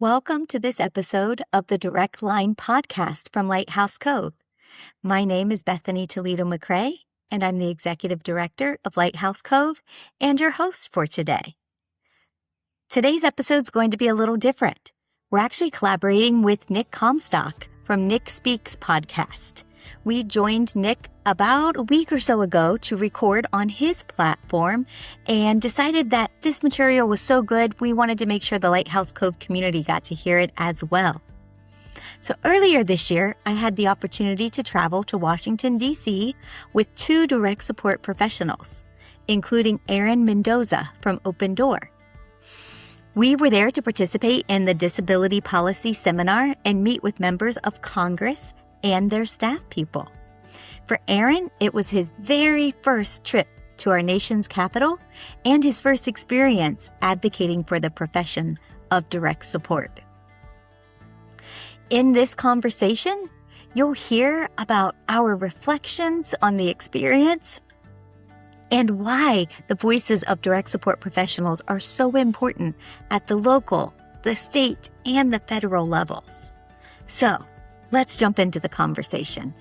Welcome to this episode of the DirectLine Podcast from Lighthouse Cove. My name is Bethany Toledo-McCray, and I'm the Executive Director of Lighthouse Cove and your host for today. Today's episode is going to be a little different. We're actually collaborating with Nick Comstock from NickSpeaks Podcast. We joined Nick about a week or so ago to record on his platform and decided that this material was so good, we wanted to make sure the Lighthouse Cove community got to hear it as well. So earlier this year, I had the opportunity to travel to Washington, D.C. with two direct support professionals, including Aaron Mendoza from Open Door. We were there to participate in the Disability Policy Seminar and meet with members of Congress and their staff people. For Aaron, it was his very first trip to our nation's capital and his first experience advocating for the profession of direct support. In this conversation, you'll hear about our reflections on the experience and why the voices of direct support professionals are so important at the local, the state, and the federal levels. So, let's jump into the conversation.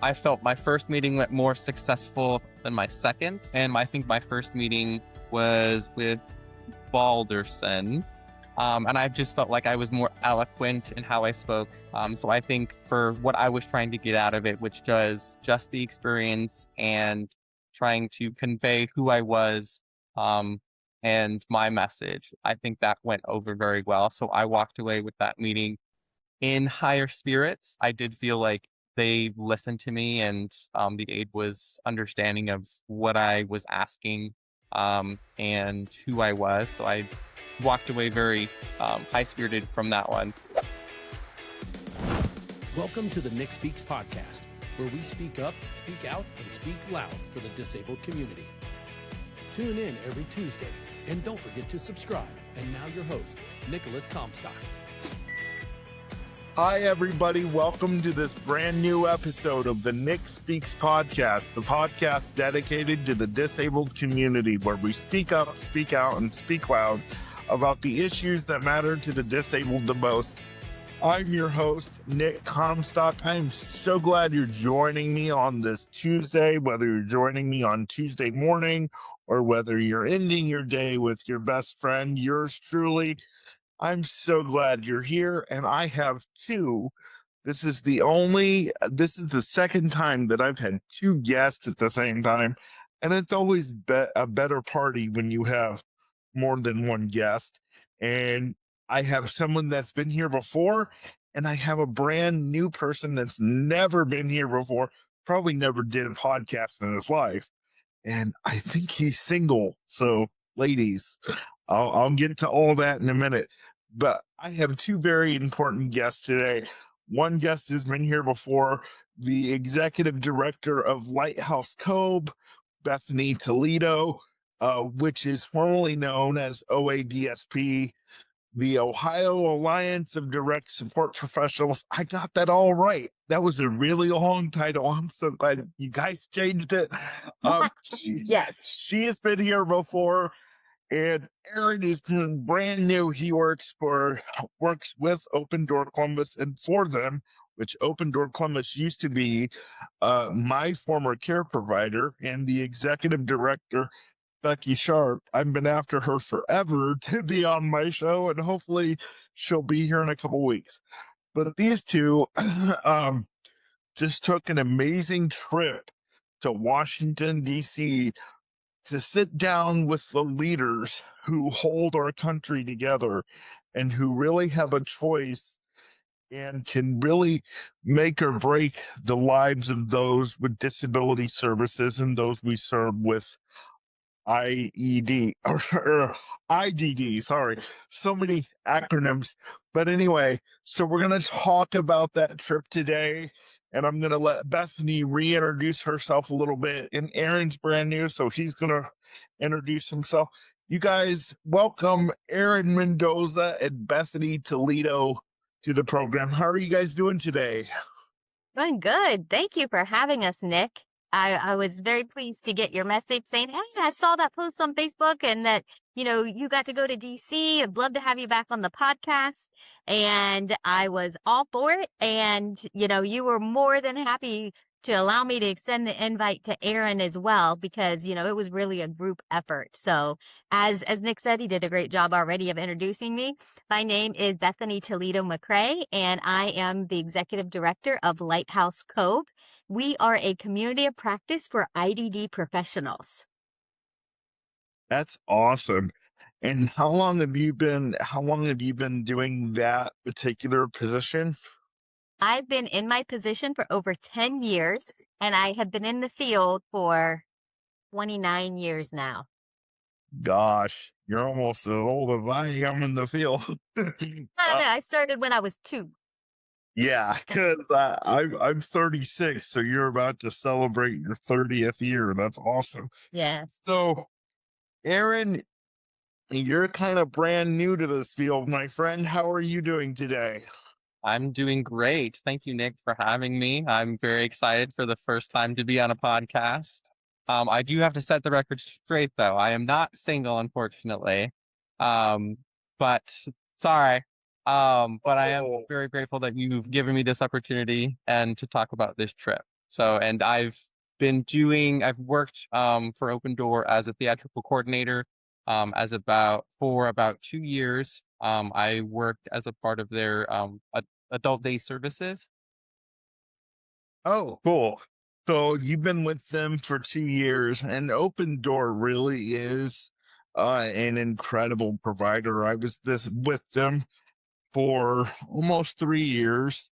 I felt my first meeting went more successful than my second, and I think my first meeting was with Balderson, and I just felt like I was more eloquent in how I spoke. So I think for what I was trying to get out of it, which was just the experience and trying to convey who I was, and my message, I think that went over very well. So I walked away with that meeting in higher spirits. I did feel like they listened to me, and the aide was understanding of what I was asking and who I was. So I walked away very high-spirited from that one. Welcome to the NickSpeaks Podcast, where we speak up, speak out, and speak loud for the disabled community. Tune in every Tuesday, and don't forget to subscribe. And now your host, Nicholas Comstock. Hi, everybody. Welcome to this brand new episode of the NickSpeaks Podcast, the podcast dedicated to the disabled community, where we speak up, speak out, and speak loud about the issues that matter to the disabled the most. I'm your host, Nick Comstock. I am so glad you're joining me on this Tuesday, whether you're joining me on Tuesday morning or whether you're ending your day with your best friend, yours truly. I'm so glad you're here, and I have two. This is the second time that I've had two guests at the same time, and it's always a better party when you have more than one guest. And I have someone that's been here before, and I have a brand new person that's never been here before, probably never did a podcast in his life. And I think he's single. So, ladies, I'll get to all that in a minute. But I have two very important guests today. One guest has been here before, the Executive Director of Lighthouse Cove, Bethany Toledo, which is formerly known as OADSP, the Ohio Alliance of Direct Support Professionals. I got that all right. That was a really long title. I'm so glad you guys changed it. Yes. She has been here before. And Aaron is brand new. He works with Open Door Columbus and for them, which Open Door Columbus used to be my former care provider, and the executive director, Becky Sharp. I've been after her forever to be on my show, and hopefully she'll be here in a couple weeks. But these two just took an amazing trip to Washington, D.C., to sit down with the leaders who hold our country together and who really have a choice and can really make or break the lives of those with disability services and those we serve with IED or IDD. Sorry, so many acronyms. But anyway, so we're going to talk about that trip today. And I'm going to let Bethany reintroduce herself a little bit. And Aaron's brand new, so he's going to introduce himself. You guys, welcome Aaron Mendoza and Bethany Toledo to the program. How are you guys doing today? Doing good. Thank you for having us, Nick. I was very pleased to get your message saying, hey, I saw that post on Facebook and that, you got to go to DC. I'd love to have you back on the podcast. And I was all for it. And, you were more than happy to allow me to extend the invite to Aaron as well, because, it was really a group effort. So as Nick said, he did a great job already of introducing me. My name is Bethany Toledo-McCray, and I am the executive director of Lighthouse Cove. We are a community of practice for IDD professionals. That's awesome. And how long have you been doing that particular position? I've been in my position for over 10 years, and I have been in the field for 29 years now. Gosh, you're almost as old as I am in the field. I started when I was 2. Yeah, because I'm 36, so you're about to celebrate your 30th year. That's awesome. Yes. So, Aaron, you're kind of brand new to this field, my friend. How are you doing today? I'm doing great. Thank you, Nick, for having me. I'm very excited for the first time to be on a podcast. I do have to set the record straight, though. I am not single, unfortunately. But sorry. But I am very grateful that you've given me this opportunity and to talk about this trip. So, and I've worked for Open Door as a theatrical coordinator for about 2 years. I worked as a part of their adult day services. Oh, cool. So you've been with them for 2 years, and Open Door really is an incredible provider. I was with them for almost 3 years,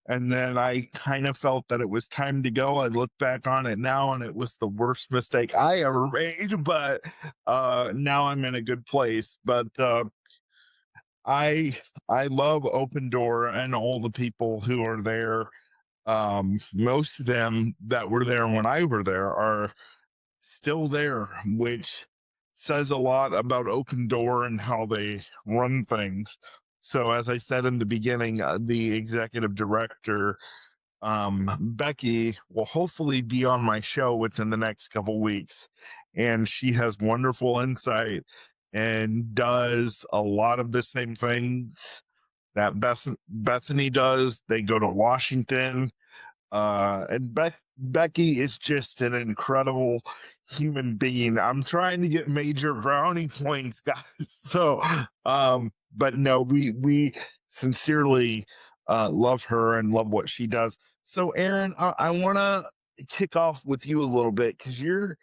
and then I kind of felt that it was time to go. I look back on it now, and it was the worst mistake I ever made, but now I'm in a good place. But I love Open Door and all the people who are there. Most of them that were there when I were there are still there, which says a lot about Open Door and how they run things. So as I said in the beginning, the executive director, Becky, will hopefully be on my show within the next couple weeks. And she has wonderful insight and does a lot of the same things that Bethany does. They go to Washington. And Becky is just an incredible human being. I'm trying to get major brownie points, guys. So, but no, we sincerely love her and love what she does. So, Aaron, I want to kick off with you a little bit because you're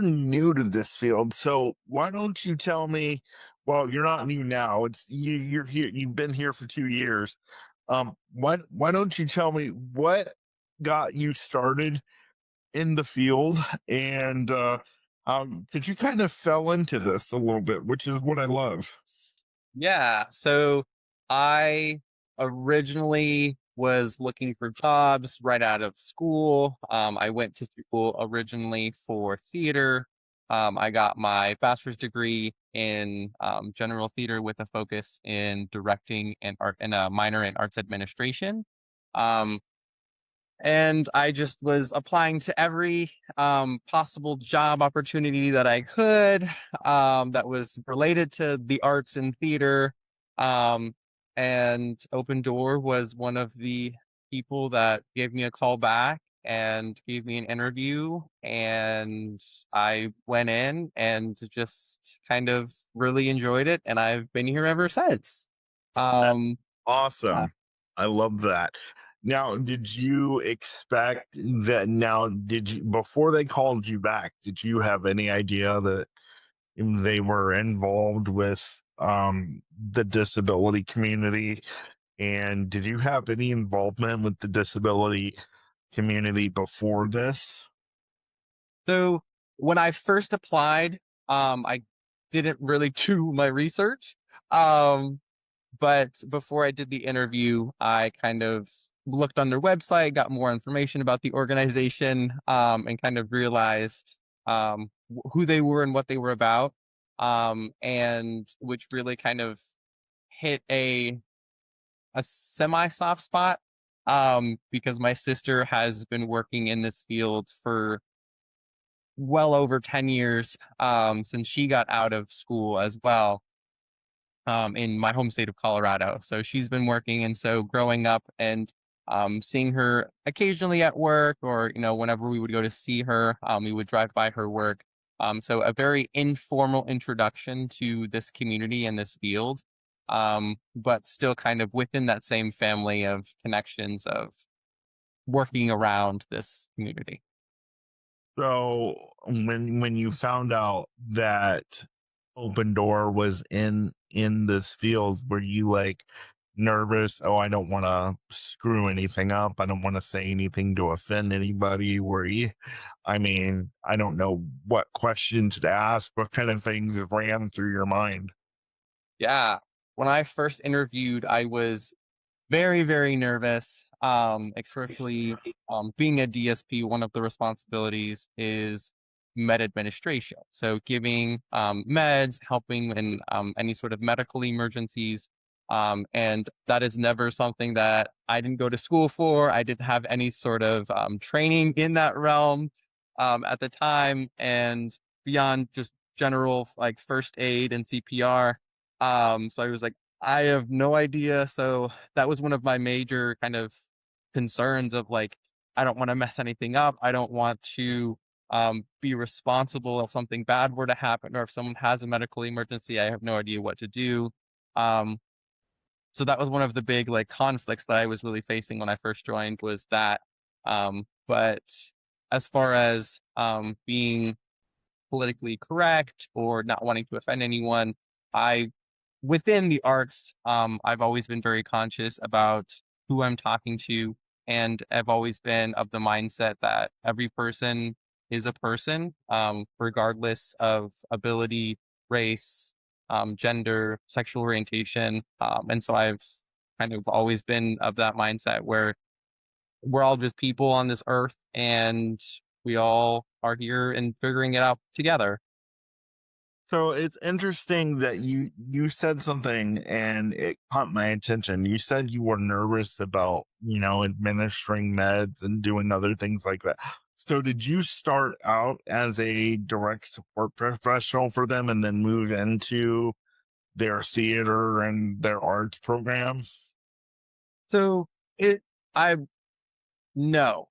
new to this field. So why don't you tell me? Well, you're not new now. You're here. You've been here for 2 years. Why don't you tell me what got you started in the field, and because you kind of fell into this a little bit, which is what I love. Yeah. So I originally was looking for jobs right out of school. I went to school originally for theater. I got my bachelor's degree in general theater with a focus in directing and art, and a minor in arts administration. And I just was applying to every possible job opportunity that I could that was related to the arts and theater. And Open Door was one of the people that gave me a call back and gave me an interview. And I went in and just kind of really enjoyed it. And I've been here ever since. Awesome. I love that. Now, did you expect that? Now, before they called you back, did you have any idea that they were involved with the disability community? And did you have any involvement with the disability community before this? So when I first applied, I didn't really do my research. But before I did the interview, I kind of looked on their website, got more information about the organization, and kind of realized who they were and what they were about, and which really kind of hit a semi-soft spot because my sister has been working in this field for well over 10 years, since she got out of school as well, in my home state of Colorado. So she's been working. And so growing up and seeing her occasionally at work, or, whenever we would go to see her, we would drive by her work. So a very informal introduction to this community and this field, but still kind of within that same family of connections of working around this community. So when you found out that Open Door was in this field, were you like nervous? Oh, I don't want to screw anything up. I don't want to say anything to offend anybody. I don't know what questions to ask. What kind of things ran through your mind? Yeah. When I first interviewed, I was very, very nervous, especially being a DSP. One of the responsibilities is med administration. So giving meds, helping in any sort of medical emergencies. And that is never something that I didn't go to school for. I didn't have any sort of training in that realm at the time, and beyond just general like first aid and CPR. So I was like, I have no idea. So that was one of my major kind of concerns of like, I don't want to mess anything up. I don't want to be responsible if something bad were to happen, or if someone has a medical emergency, I have no idea what to do. So that was one of the big like conflicts that I was really facing when I first joined, was that. But as far as being politically correct or not wanting to offend anyone, within the arts, I've always been very conscious about who I'm talking to, and I've always been of the mindset that every person is a person, regardless of ability, race, gender, sexual orientation. And so I've kind of always been of that mindset where we're all just people on this earth, and we all are here and figuring it out together. So it's interesting that you said something and it caught my attention. You said you were nervous about, administering meds and doing other things like that. So did you start out as a direct support professional for them and then move into their theater and their arts program? So no.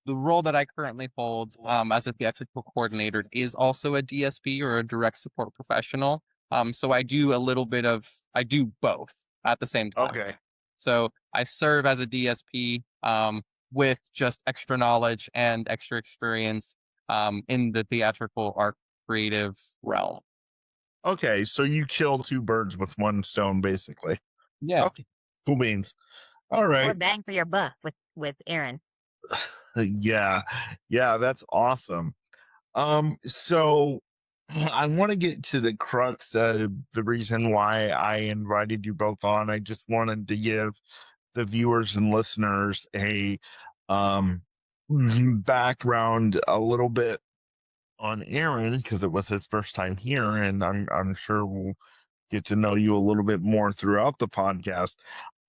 The role that I currently hold as a theatrical coordinator is also a DSP, or a direct support professional. So I do both at the same time. Okay. So I serve as a DSP with just extra knowledge and extra experience in the theatrical art creative realm. Okay, so you kill two birds with one stone, basically. Yeah. Okay. Cool beans. All Or right. bang for your buck with Aaron. Yeah, that's awesome. So I want to get to the crux of the reason why I invited you both on. I just wanted to give the viewers and listeners a background a little bit on Aaron, because it was his first time here, and I'm sure we'll get to know you a little bit more throughout the podcast.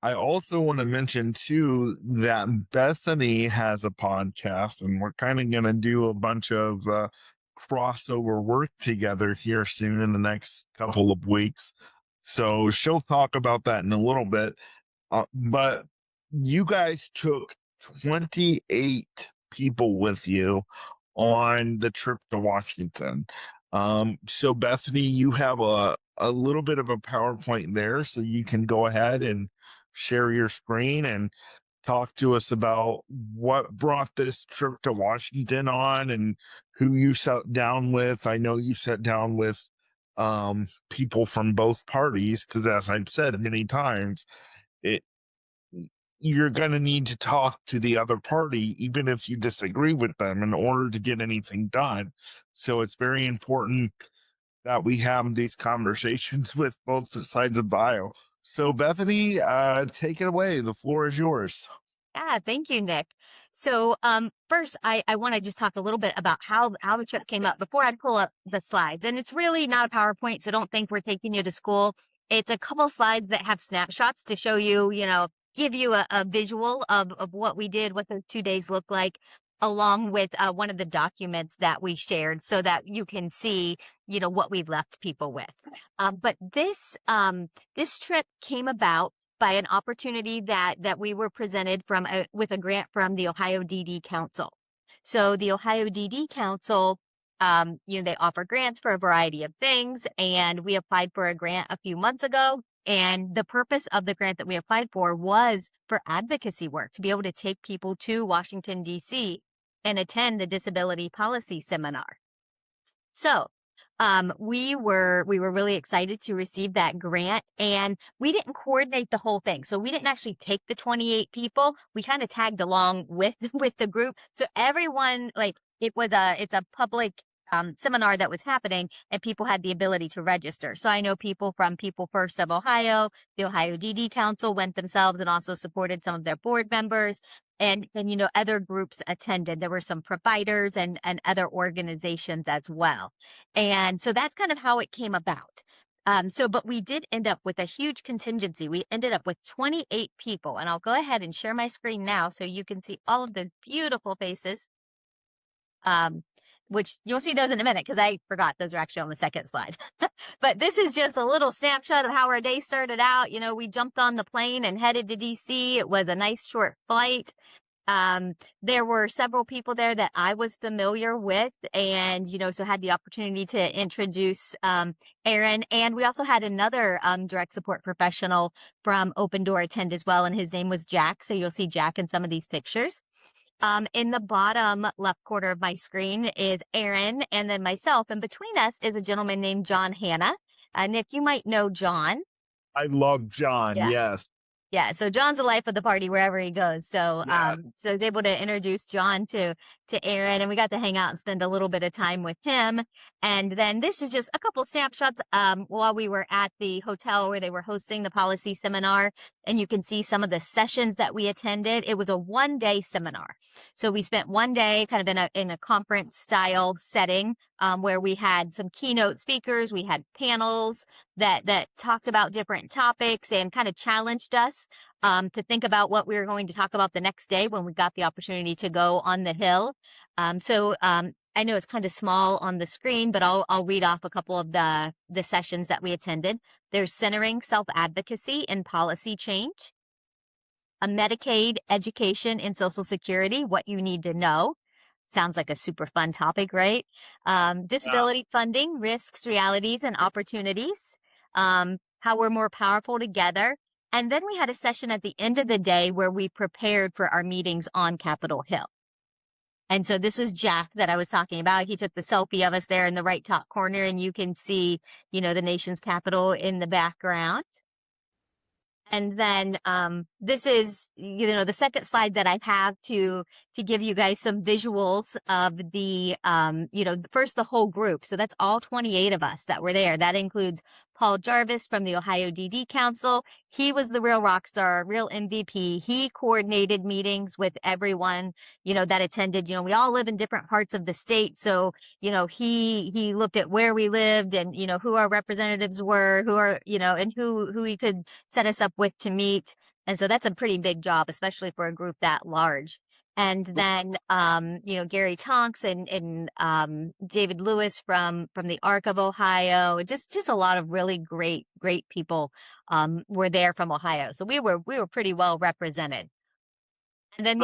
I also want to mention too that Bethany has a podcast, and we're kind of going to do a bunch of crossover work together here soon in the next couple of weeks. So she'll talk about that in a little bit. But you guys took 28 people with you on the trip to Washington. So Bethany, you have a little bit of a PowerPoint there, so you can go ahead and share your screen and talk to us about what brought this trip to Washington on and who you sat down with. I know you sat down with people from both parties, because as I've said many times, you're going to need to talk to the other party, even if you disagree with them, in order to get anything done. So it's very important that we have these conversations with both sides of the aisle. So Bethany, take it away. The floor is yours. Yeah, thank you, Nick. So first, I want to just talk a little bit about how the trip came up before I pull up the slides. And it's really not a PowerPoint, so don't think we're taking you to school. It's a couple slides that have snapshots to show you, give you a visual of what we did, what those 2 days look like, along with one of the documents that we shared so that you can see, what we left people with. But this trip came about by an opportunity that we were presented with a grant from the Ohio DD Council. So the Ohio DD Council, they offer grants for a variety of things, and we applied for a grant a few months ago. And the purpose of the grant that we applied for was for advocacy work, to be able to take people to Washington, D.C. and attend the disability policy seminar. So we were really excited to receive that grant, and we didn't coordinate the whole thing. So we didn't actually take the 28 people. We kind of tagged along with the group. So everyone, it's a public seminar that was happening, and people had the ability to register. So I know people from People First of Ohio, the Ohio DD Council went themselves and also supported some of their board members. And other groups attended. There were some providers and other organizations as well. And so that's kind of how it came about. But we did end up with a huge contingency. We ended up with 28 people, and I'll go ahead and share my screen now so you can see all of the beautiful faces. Which you'll see those in a minute because I forgot those are actually on the second slide. But this is just a little snapshot of how our day started out. We jumped on the plane and headed to DC. It was a nice short flight. There were several people there that I was familiar with, and, so had the opportunity to introduce Aaron. And we also had another direct support professional from Open Door attend as well, and his name was Jack. So you'll see Jack in some of these pictures. In the bottom left corner of my screen is Aaron, and then myself. And between us is a gentleman named John Hanna. Nick, you might know John. I love John. Yeah. Yes. Yeah, so John's the life of the party wherever he goes. So, so I was able to introduce John to Aaron, and we got to hang out and spend a little bit of time with him. And then this is just a couple snapshots while we were at the hotel where they were hosting the policy seminar, and you can see some of the sessions that we attended. It was a one-day seminar, so we spent one day kind of in a conference style setting where we had some keynote speakers, we had panels that talked about different topics and kind of challenged us to think about what we were going to talk about the next day when we got the opportunity to go on the Hill. I know it's kind of small on the screen, but I'll read off a couple of the sessions that we attended. There's centering self-advocacy and policy change, a Medicaid, education, and Social Security, what you need to know. Sounds like a super fun topic, right? Disability funding, risks, realities, and opportunities. How we're more powerful together. And then we had a session at the end of the day where we prepared for our meetings on Capitol Hill. And so this is Jack that I was talking about. He took the selfie of us there in the right top corner, and you can see, the nation's capital in the background. And then this is, the second slide that I have to give you guys some visuals of the, first the whole group. So that's all 28 of us that were there. That includes Paul Jarvis from the Ohio DD Council. He was the real rock star, real MVP. He coordinated meetings with everyone, that attended. We all live in different parts of the state. So, he looked at where we lived and, who our representatives were, and who he could set us up with to meet. And so that's a pretty big job, especially for a group that large. And then, Gary Tonks and David Lewis from the Arc of Ohio, just a lot of really great people were there from Ohio. So we were pretty well represented. And then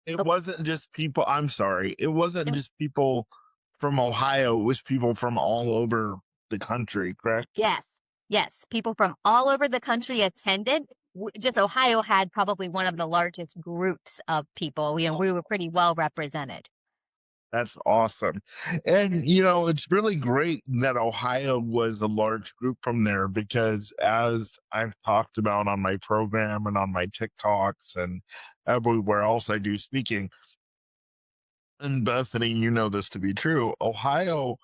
it wasn't just people. I'm sorry, it wasn't just people from Ohio. It was people from all over the country. Correct? Yes, people from all over the country attended. Just Ohio had probably one of the largest groups of people. We were pretty well represented. That's awesome. And, it's really great that Ohio was a large group from there because as I've talked about on my program and on my TikToks and everywhere else I do speaking, and Bethany, this to be true, Ohio,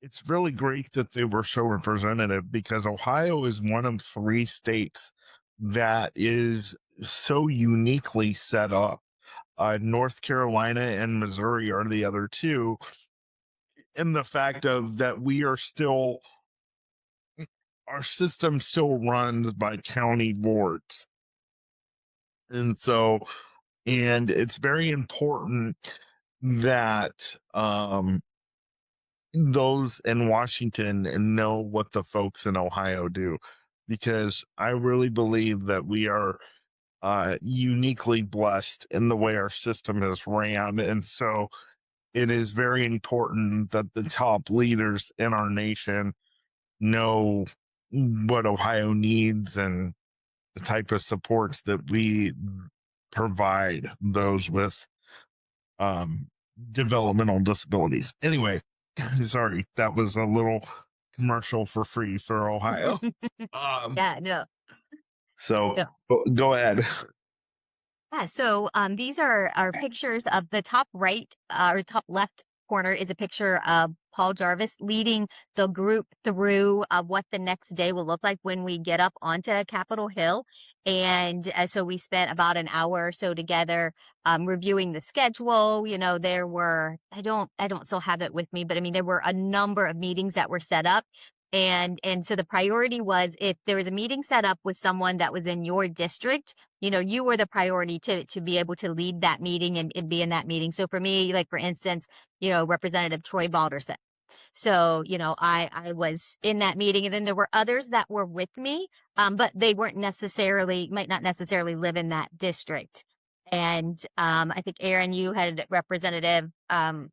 it's really great that they were so representative because Ohio is one of 3 states that is so uniquely set up. North Carolina and Missouri are the other 2. In the fact of that our system still runs by county boards. And so, and it's very important that those in Washington know what the folks in Ohio do, because I really believe that we are uniquely blessed in the way our system is ran. And so it is very important that the top leaders in our nation know what Ohio needs and the type of supports that we provide those with developmental disabilities. Anyway, sorry, that was a little commercial for free for Ohio. Yeah, no. So Yeah. go ahead. Yeah, so these are pictures of the top right or top left corner is a picture of Paul Jarvis leading the group through what the next day will look like when we get up onto Capitol Hill. And so we spent about an hour or so together reviewing the schedule. You know, there were, I don't still have it with me, but I mean, there were a number of meetings that were set up. And so the priority was if there was a meeting set up with someone that was in your district, you know, you were the priority to be able to lead that meeting and be in that meeting. So for me, like for instance, you know, Representative Troy Balderson. So, you know, I was in that meeting, and then there were others that were with me, but they might not necessarily live in that district. And I think Aaron, you had Representative I'm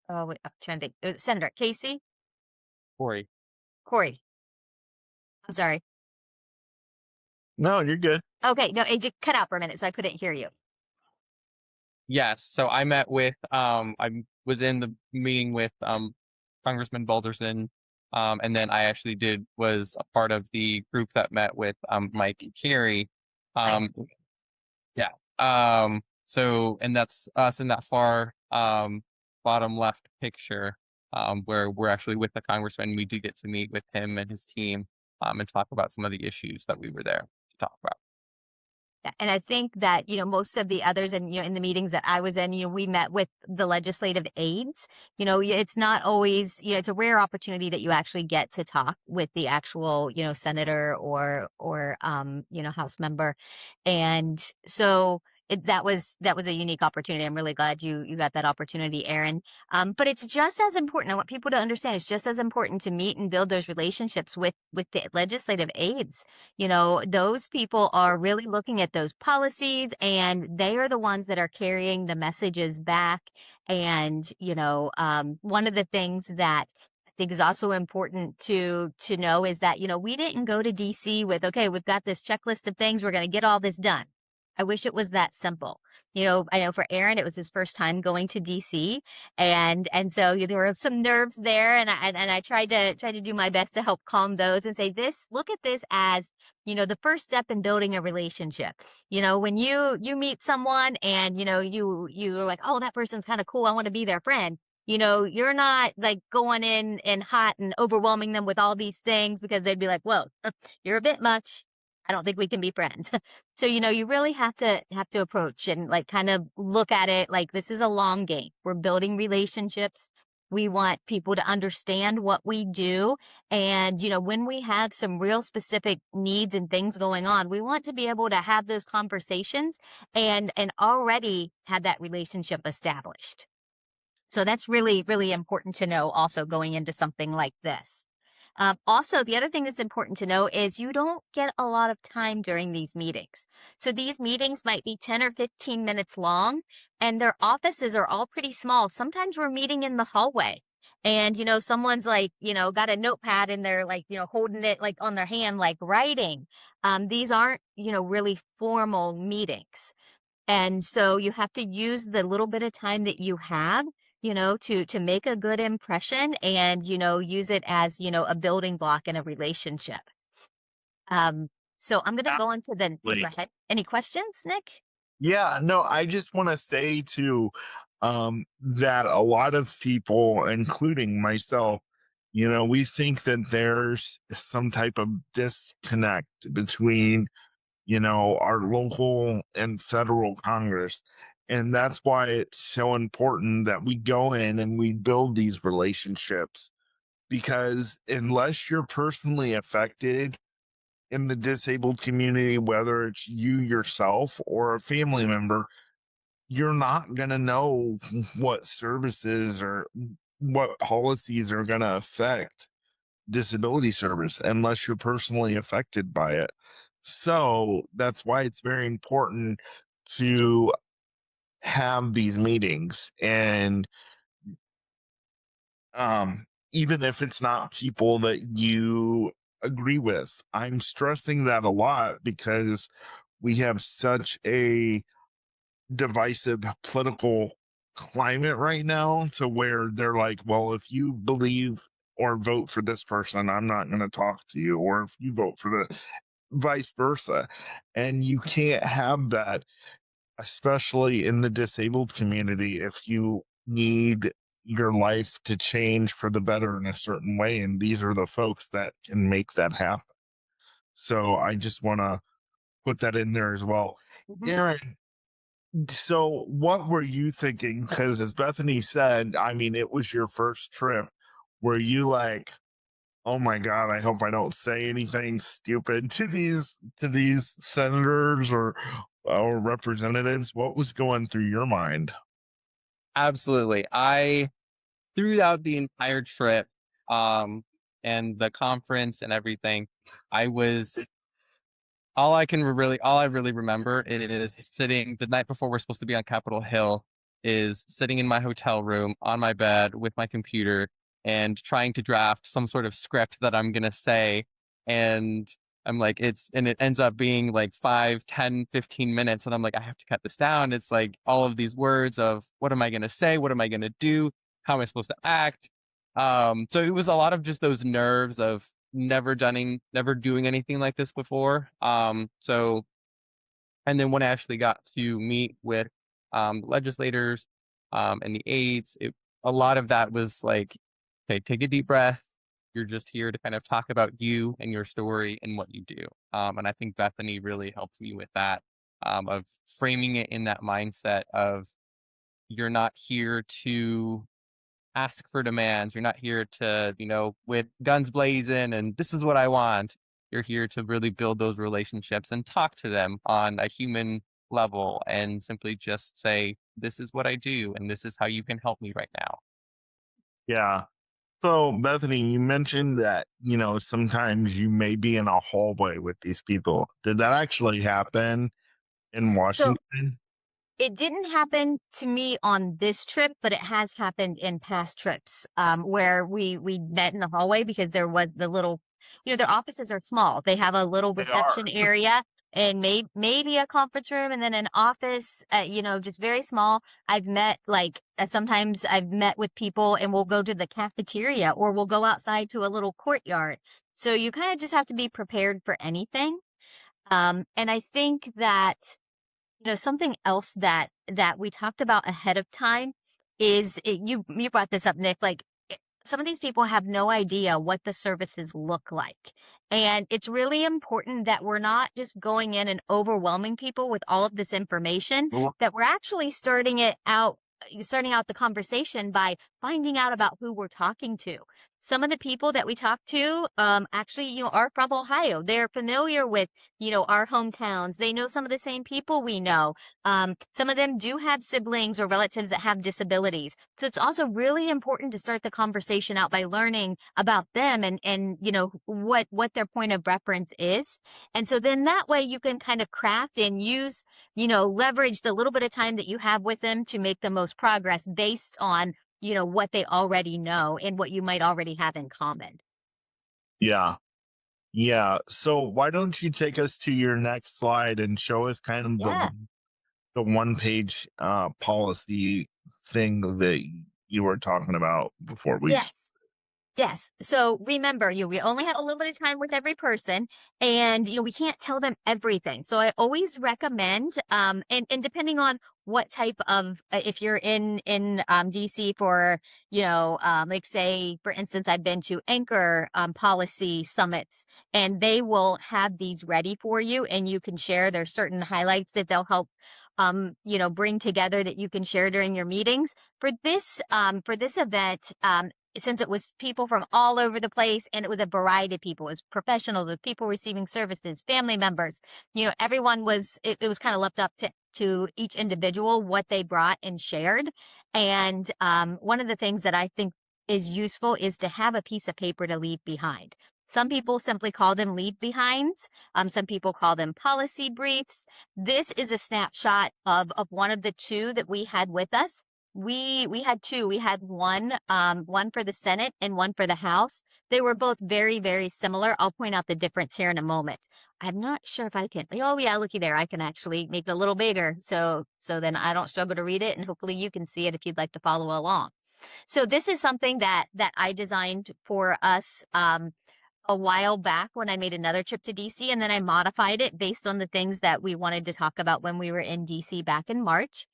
trying to think, was it Senator Casey? Corey. I'm sorry. No, you're good. Okay, no, it just cut out for a minute, so I couldn't hear you. Yes. So I met with I was in the meeting with Congressman Balderson, and then I actually was a part of the group that met with Mike Carey. Yeah. So, and that's us in that far bottom left picture, where we're actually with the congressman. We do get to meet with him and his team and talk about some of the issues that we were there to talk about. Yeah, and I think that, you know, most of the others and, you know, in the meetings that I was in, you know, we met with the legislative aides. You know, it's not always, you know, it's a rare opportunity that you actually get to talk with the actual, you know, senator or you know, House member. And so that was a unique opportunity. I'm really glad you got that opportunity, Aaron. But it's just as important. I want people to understand it's just as important to meet and build those relationships with the legislative aides. You know, those people are really looking at those policies, and they are the ones that are carrying the messages back. And, you know, one of the things that I think is also important to know is that, you know, we didn't go to DC with, okay, we've got this checklist of things, we're going to get all this done. I wish it was that simple. You know, I know for Aaron, it was his first time going to DC, and so there were some nerves there, and I tried to do my best to help calm those and say, look at this as, you know, the first step in building a relationship. You know, when you meet someone and, you know, you're like, oh, that person's kind of cool, I want to be their friend. You know, you're not like going in and hot and overwhelming them with all these things, because they'd be like, whoa, you're a bit much. I don't think we can be friends. So, you know, you really have to approach and like kind of look at it like this is a long game. We're building relationships. We want people to understand what we do. And, you know, when we have some real specific needs and things going on, we want to be able to have those conversations and already have that relationship established. So that's really, really important to know also going into something like this. Also, the other thing that's important to know is you don't get a lot of time during these meetings. So these meetings might be 10 or 15 minutes long, and their offices are all pretty small. Sometimes we're meeting in the hallway, and, you know, someone's like, you know, got a notepad and they're like, you know, holding it like on their hand, like writing. These aren't, you know, really formal meetings. And so you have to use the little bit of time that you have, you know, to make a good impression and, you know, use it as, you know, a building block in a relationship. So I'm going to go into go ahead. Any questions, Nick? Yeah, no, I just want to say too, that a lot of people, including myself, you know, we think that there's some type of disconnect between, you know, our local and federal Congress. And that's why it's so important that we go in and we build these relationships, because unless you're personally affected, in the disabled community, whether it's you yourself or a family member, you're not going to know what services or what policies are going to affect disability service unless you're personally affected by it. So that's why it's very important to have these meetings. And even if it's not people that you agree with, I'm stressing that a lot because we have such a divisive political climate right now to where they're like, well, if you believe or vote for this person, I'm not going to talk to you, or if you vote for the vice versa. And you can't have that, especially in the disabled community, if you need your life to change for the better in a certain way. And these are the folks that can make that happen. So I just want to put that in there as well. Aaron, so what were you thinking? Because as Bethany said, I mean, it was your first trip. Were you like, oh my God, I hope I don't say anything stupid to these senators or representatives? What was going through your mind? Absolutely. I, throughout the entire trip, and the conference and everything, all I really remember it is sitting the night before we're supposed to be on Capitol Hill, is sitting in my hotel room on my bed with my computer and trying to draft some sort of script that I'm going to say. And I'm like, it ends up being like 5, 10, 15 minutes. And I'm like, I have to cut this down. It's like all of these words of what am I going to say? What am I going to do? How am I supposed to act? So it was a lot of just those nerves of never doing anything like this before. So, and then when I actually got to meet with legislators and the aides, a lot of that was like, okay, take a deep breath. You're just here to kind of talk about you and your story and what you do. And I think Bethany really helped me with that, of framing it in that mindset of you're not here to ask for demands. You're not here to, with guns blazing and this is what I want. You're here to really build those relationships and talk to them on a human level and simply just say, this is what I do and this is how you can help me right now. Yeah. So, Bethany, you mentioned that, sometimes you may be in a hallway with these people. Did that actually happen in Washington? It didn't happen to me on this trip, but it has happened in past trips, where we met in the hallway because there was the little, their offices are small. They have a little reception area and maybe a conference room and then an office, just very small. I've met sometimes I've met with people and we'll go to the cafeteria or we'll go outside to a little courtyard. So you kind of just have to be prepared for anything. And I think that, something else that we talked about ahead of time is you brought this up, Nick, some of these people have no idea what the services look like. And it's really important that we're not just going in and overwhelming people with all of this information, that we're actually starting out the conversation by finding out about who we're talking to. Some of the people that we talk to, actually, are from Ohio. They're familiar with, our hometowns. They know some of the same people we know. Some of them do have siblings or relatives that have disabilities. So it's also really important to start the conversation out by learning about them and what their point of reference is. And so then that way you can kind of craft and use, leverage the little bit of time that you have with them to make the most progress based on what they already know and what you might already have in common. Yeah. Yeah. So why don't you take us to your next slide and show us kind of the one-page policy thing that you were talking about before we... Yes. So remember, we only have a little bit of time with every person and, we can't tell them everything. So I always recommend, and depending on what type of, if you're in DC for, say, for instance, I've been to Anchor policy summits and they will have these ready for you and you can share. There's certain highlights that they'll help bring together that you can share during your meetings. For this event, since it was people from all over the place, and it was a variety of people, it was professionals, with people receiving services, family members, everyone it was kind of left up to each individual what they brought and shared. And one of the things that I think is useful is to have a piece of paper to leave behind. Some people simply call them leave behinds. Some people call them policy briefs. This is a snapshot of one of the two that we had with us. We had two. We had one for the Senate and one for the House. They were both very, very similar. I'll point out the difference here in a moment. I'm not sure if I can. Oh yeah, looky there. I can actually make it a little bigger, so then I don't struggle to read it, and hopefully you can see it if you'd like to follow along. So this is something that I designed for us a while back when I made another trip to DC, and then I modified it based on the things that we wanted to talk about when we were in DC back in March.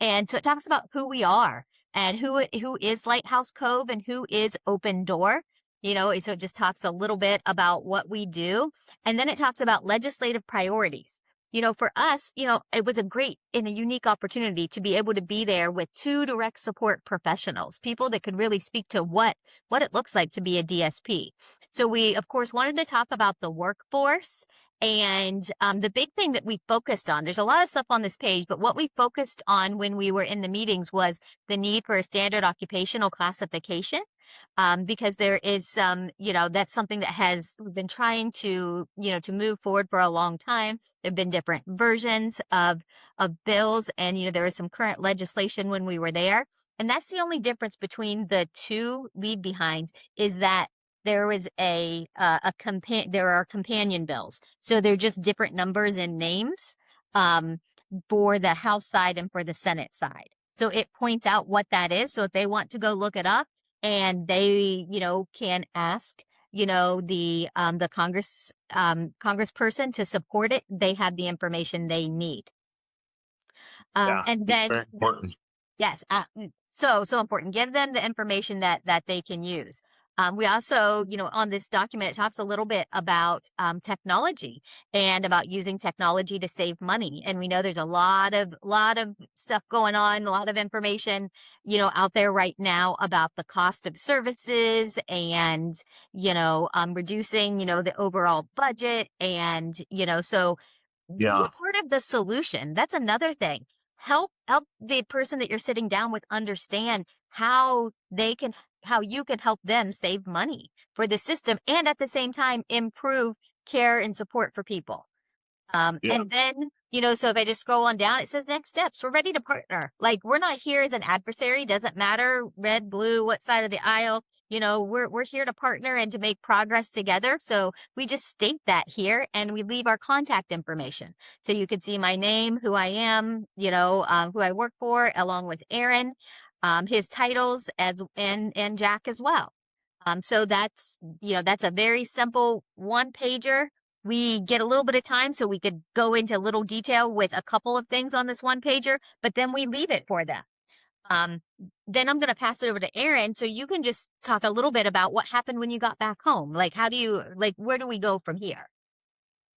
And so it talks about who we are and who is Lighthouse Cove and who is Open Door. So it just talks a little bit about what we do. And then it talks about legislative priorities. For us, it was a great and a unique opportunity to be able to be there with two direct support professionals, people that could really speak to what it looks like to be a DSP. So we, of course, wanted to talk about the workforce. And the big thing that we focused on, there's a lot of stuff on this page, but what we focused on when we were in the meetings was the need for a standard occupational classification. Because there is that's something that we've been trying to move forward for a long time. There have been different versions of bills, and there was some current legislation when we were there. And that's the only difference between the two leave behinds, is that there was there are companion bills. So they're just different numbers and names for the House side and for the Senate side. So it points out what that is. So if they want to go look it up, and they, can ask, the congressperson to support it, they have the information they need. And then, very important. Yes, so important. Give them the information that they can use. We also, on this document, it talks a little bit about technology and about using technology to save money. And we know there's a lot of stuff going on, a lot of information, out there right now about the cost of services and, reducing, the overall budget. And, so be part of the solution. That's another thing. Help the person that you're sitting down with understand how you can help them save money for the system, and at the same time improve care and support for people. And then, so if I just scroll on down, it says next steps. We're ready to partner. Like, we're not here as an adversary. Doesn't matter, red, blue, what side of the aisle. We're here to partner and to make progress together. So we just state that here, and we leave our contact information. So you can see my name, who I am, who I work for, along with Aaron, his titles, and Jack as well. So that's a very simple one pager. We get a little bit of time so we could go into little detail with a couple of things on this one pager, but then we leave it for them. Then I'm going to pass it over to Aaron, so you can just talk a little bit about what happened when you got back home. Like, where do we go from here?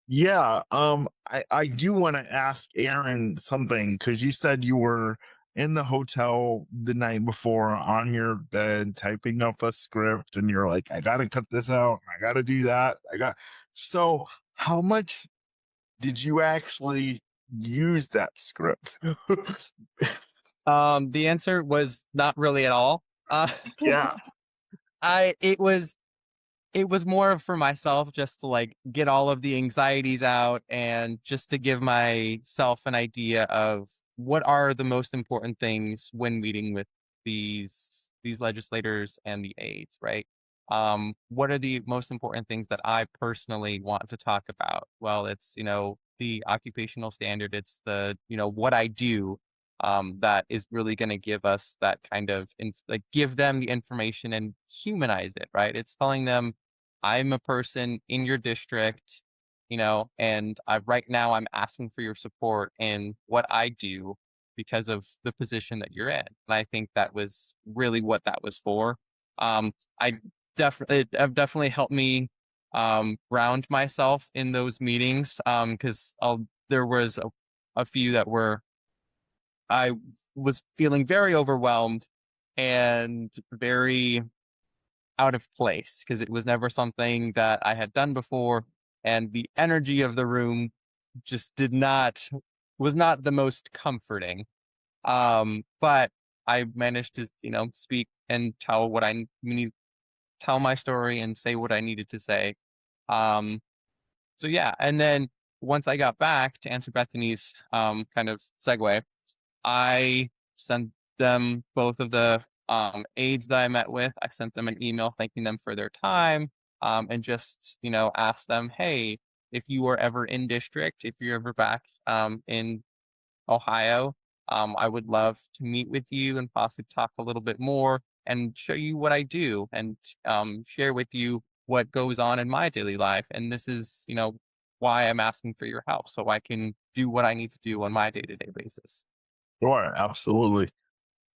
Yeah, I do want to ask Aaron something, because you said you were in the hotel the night before on your bed typing up a script, and you're like, I got to cut this out. I got to do that. So how much did you actually use that script? The answer was not really at all. Yeah. It was more for myself, just to get all of the anxieties out, and just to give myself an idea of what are the most important things when meeting with these legislators and the aides, right? What are the most important things that I personally want to talk about? Well, it's, the occupational standard. It's the, what I do, that is really going to give us that kind of, give them the information and humanize it, right? It's telling them, I'm a person in your district, and right now I'm asking for your support in what I do because of the position that you're in. And I think that was really what that was for. It definitely helped me ground myself in those meetings, because there was a few that I was feeling very overwhelmed and very out of place because it was never something that I had done before. And the energy of the room just was not the most comforting. But I managed to, speak and tell tell my story and say what I needed to say. Um, so yeah, and then once I got back to answer Bethany's kind of segue, I sent them both of the aides that I met with. I sent them an email thanking them for their time, and just asked them, hey, if you are ever in district, if you're ever back in Ohio, I would love to meet with you and possibly talk a little bit more and show you what I do and share with you what goes on in my daily life. And this is, why I'm asking for your help so I can do what I need to do on my day-to-day basis. Sure, absolutely.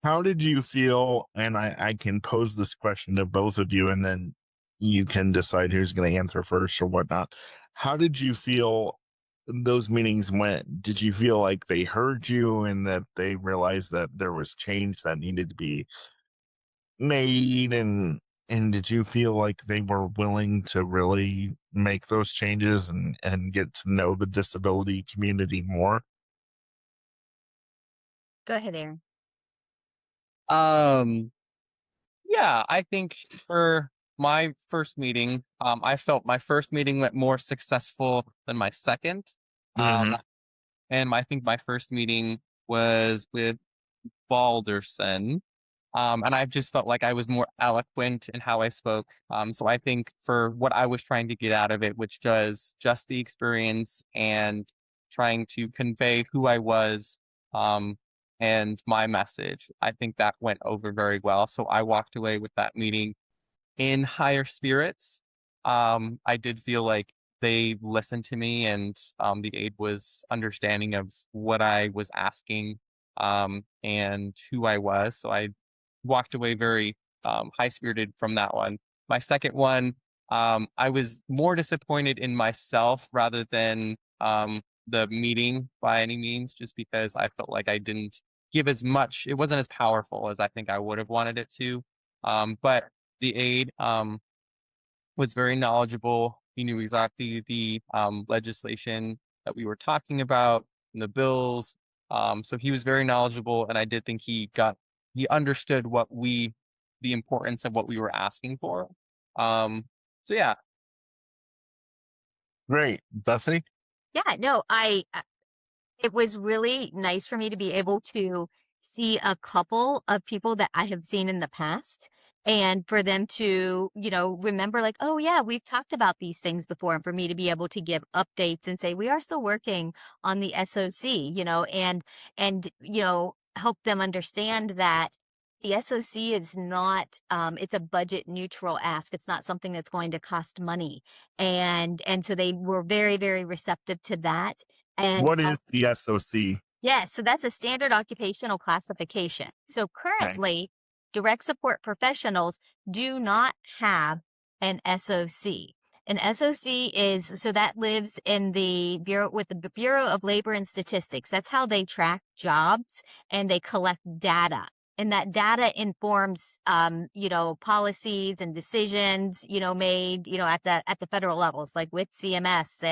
How did you feel? And I can pose this question to both of you, and then you can decide who's going to answer first or whatnot. How did you feel those meetings went? Did you feel like they heard you and that they realized that there was change that needed to be made? And did you feel like they were willing to really make those changes and get to know the disability community more? Go ahead, Aaron. Yeah, I think for my first meeting, I felt my first meeting went more successful than my second. Mhm. And I think my first meeting was with Balderson. And I just felt like I was more eloquent in how I spoke. So I think for what I was trying to get out of it, which was just the experience and trying to convey who I was, and my message, I think that went over very well. So I walked away with that meeting in higher spirits. I did feel like they listened to me and the aide was understanding of what I was asking, and who I was. So I walked away very high spirited from that one. My second one, I was more disappointed in myself rather than the meeting by any means, just because I felt like I didn't give as much. It wasn't as powerful as I think I would have wanted it to. But the aide was very knowledgeable. He knew exactly the legislation that we were talking about and the bills. So he was very knowledgeable, and I did think he understood the importance of what we were asking for. So yeah. Great. Bethany? Yeah, no, it was really nice for me to be able to see a couple of people that I have seen in the past and for them to, remember like, oh yeah, we've talked about these things before. And for me to be able to give updates and say, we are still working on the SOC, and help them understand that the SOC is not, it's a budget neutral ask. It's not something that's going to cost money. And so they were very, very receptive to that. And What is the SOC? yes, so that's a standard occupational classification. So Okay. currently, direct support professionals do not have an SOC. An SOC so that lives in the Bureau with the Bureau of Labor and Statistics. That's how they track jobs and they collect data. And that data informs, policies and decisions, made, at the federal levels, like with CMS.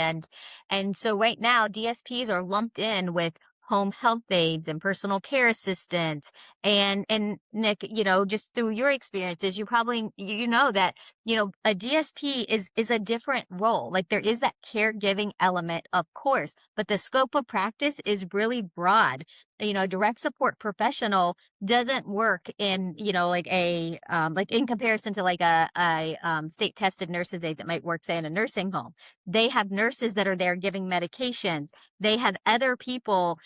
And so right now, DSPs are lumped in with home health aides and personal care assistants. And Nick, just through your experiences, you probably, that, a DSP is a different role. Like there is that caregiving element, of course, but the scope of practice is really broad. Direct support professional doesn't work in, like in comparison to like a state tested nurses aide that might work, say, in a nursing home. They have nurses that are there giving medications. They have other people,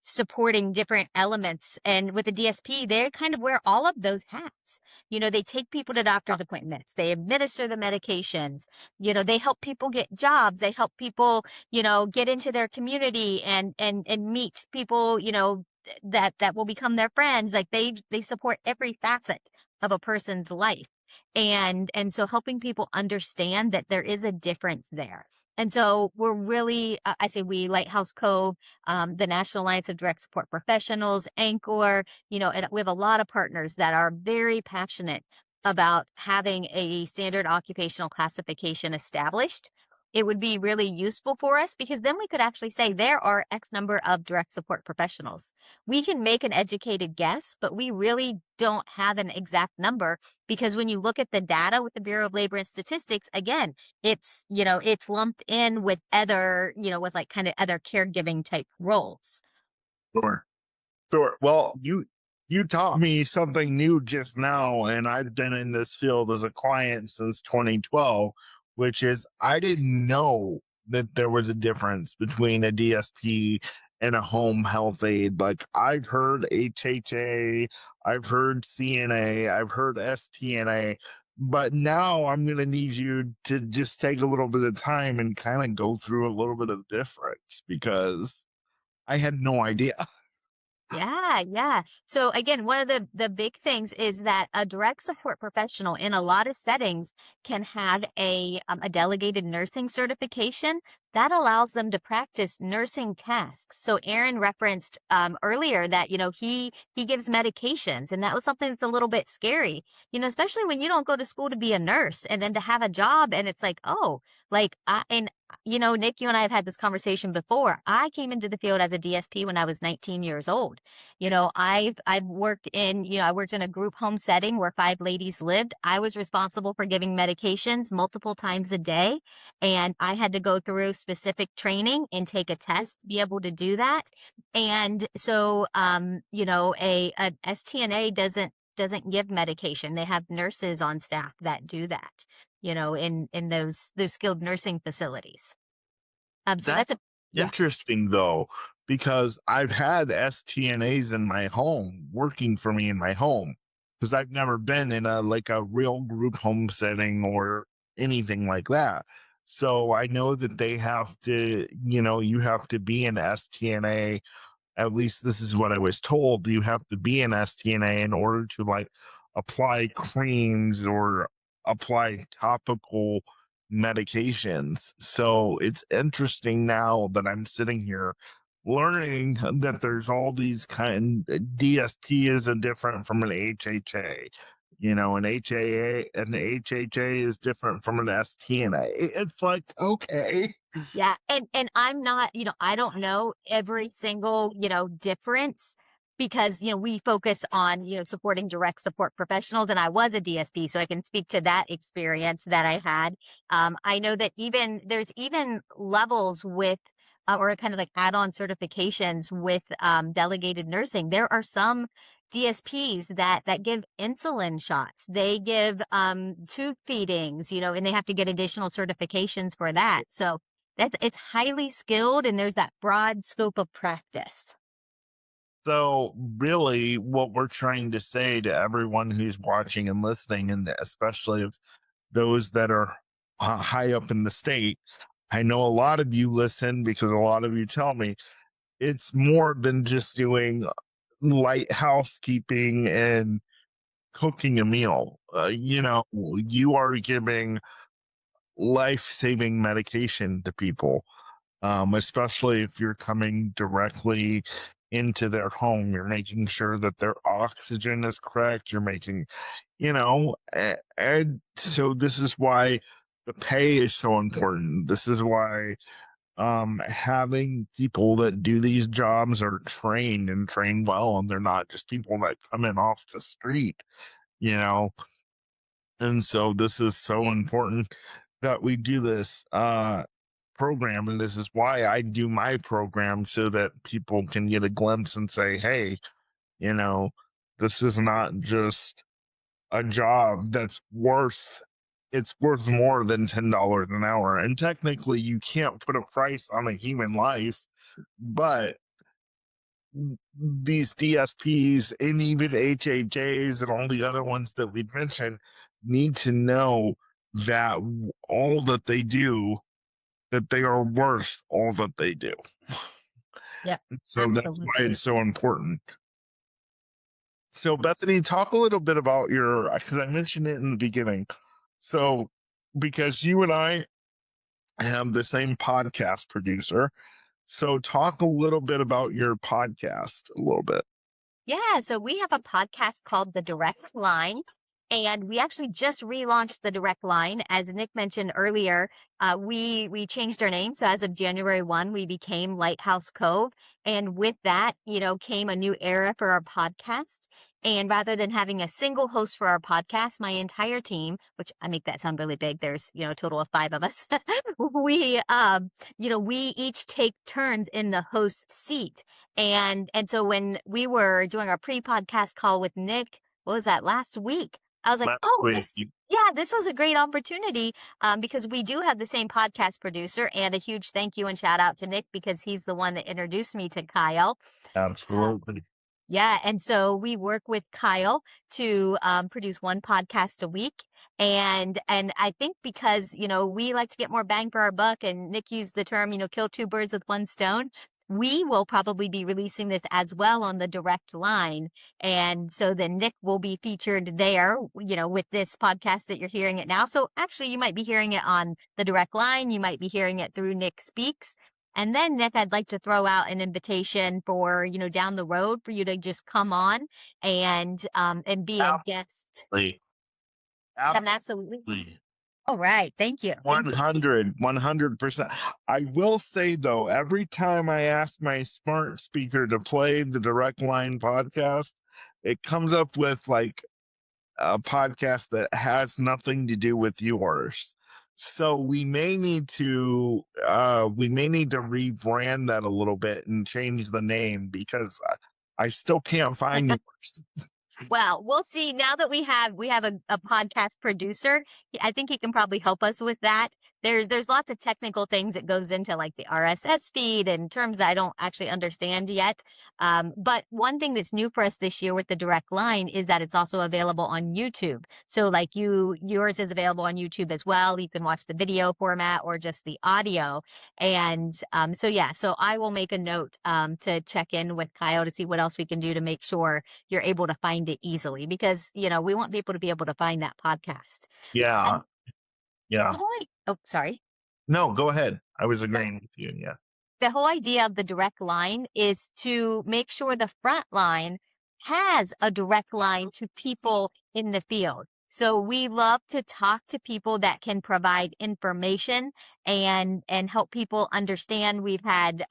supporting different elements. And with a DSP, they kind of wear all of those hats. They take people to doctor's appointments. They administer the medications. They help people get jobs. They help people, get into their community and meet people, that will become their friends. Like they support every facet of a person's life. And so helping people understand that there is a difference there. And so we're really, I say we, Lighthouse Cove, the National Alliance of Direct Support Professionals, Anchor, and we have a lot of partners that are very passionate about having a standard occupational classification established, it would be really useful for us, because then we could actually say there are X number of direct support professionals. We can make an educated guess, but we really don't have an exact number, because when you look at the data with the Bureau of Labor and Statistics, again, it's lumped in with other, with like kind of other caregiving type roles. Sure. Sure. Well, you taught me something new just now, and I've been in this field as a client since 2012, which is I didn't know that there was a difference between a DSP and a home health aide. Like, I've heard HHA, I've heard CNA, I've heard STNA, but now I'm going to need you to just take a little bit of time and kind of go through a little bit of difference, because I had no idea. Yeah. So again, one of the big things is that a direct support professional in a lot of settings can have a delegated nursing certification that allows them to practice nursing tasks. So Aaron referenced earlier that, he gives medications, and that was something that's a little bit scary, especially when you don't go to school to be a nurse and then to have a job. And it's like, oh, like, Nick, you and I have had this conversation before. I came into the field as a DSP when I was 19 years old. I've worked in, I worked in a group home setting where 5 ladies lived. I was responsible for giving medications multiple times a day, and I had to go through specific training and take a test to be able to do that. And so, a STNA doesn't give medication. They have nurses on staff that do that, in those skilled nursing facilities. So that's interesting, though, because I've had STNAs in my home working for me in my home, because I've never been in a real group home setting or anything like that. So I know that they have to, you have to be an STNA. At least this is what I was told. You have to be an STNA in order to apply creams or apply topical medications. So it's interesting now that I'm sitting here learning that there's all these DSP is different from an HHA. An HHA is different from an STNA. It's like, okay. Yeah. And I'm not, I don't know every single, difference, because, we focus on, supporting direct support professionals. And I was a DSP, so I can speak to that experience that I had. I know that there's even levels with, or kind of like add-on certifications with delegated nursing. There are some DSPs that give insulin shots. They give tube feedings, and they have to get additional certifications for that. So it's highly skilled, and there's that broad scope of practice. So really what we're trying to say to everyone who's watching and listening, and especially of those that are high up in the state, I know a lot of you listen because a lot of you tell me it's more than just doing light housekeeping and cooking a meal. You are giving life-saving medication to people, especially if you're coming directly into their home. You're making sure that their oxygen is correct. You're making, and so this is why the pay is so important. This is why having people that do these jobs are trained and trained well, and they're not just people that come in off the street, and so this is so important that we do this program, and this is why I do my program, so that people can get a glimpse and say, hey, this is not just a job that's worth more than $10 an hour. And technically you can't put a price on a human life, but these DSPs and even HHAs and all the other ones that we mentioned need to know that all that they do, that they are worth all that they do. Yeah. So absolutely. That's why it's so important. So Bethany, talk a little bit about because I mentioned it in the beginning. So because you and I have the same podcast producer, so talk a little bit about your podcast a little bit. Yeah. So we have a podcast called The Direct Line. And we actually just relaunched the Direct Line. As Nick mentioned earlier, we changed our name. So as of January 1, we became Lighthouse Cove. And with that, came a new era for our podcast. And rather than having a single host for our podcast, my entire team, which I make that sound really big, there's, a total of 5 of us, we each take turns in the host seat. And so when we were doing our pre-podcast call with Nick, what was that, last week? I was like, this was a great opportunity because we do have the same podcast producer, and a huge thank you and shout out to Nick because he's the one that introduced me to Kyle. Absolutely. Yeah. And so we work with Kyle to produce one podcast a week. And I think because, we like to get more bang for our buck, and Nick used the term, kill 2 birds with 1 stone. We will probably be releasing this as well on the Direct Line. And so then Nick will be featured there, with this podcast that you're hearing it now. So actually you might be hearing it on the Direct Line. You might be hearing it through NickSpeaks. And then, Nick, I'd like to throw out an invitation for, down the road for you to just come on and be a guest. Absolutely. All right. Thank you. 100%. I will say, though, every time I ask my smart speaker to play the Direct Line podcast, it comes up with like a podcast that has nothing to do with yours. So we may need to rebrand that a little bit and change the name because I still can't find yours. Well, we'll see. Now that we have a podcast producer, I think he can probably help us with that. There's lots of technical things that goes into like the RSS feed and terms that I don't actually understand yet. But one thing that's new for us this year with the Direct Line is that it's also available on YouTube. So like yours is available on YouTube as well. You can watch the video format or just the audio. And so I will make a note to check in with Kyle to see what else we can do to make sure you're able to find it easily because, we want people to be able to find that podcast. Yeah. Oh, sorry. No, go ahead. I was agreeing with you. Yeah. The whole idea of the Direct Line is to make sure the front line has a direct line to people in the field. So we love to talk to people that can provide information and help people understand. We've had,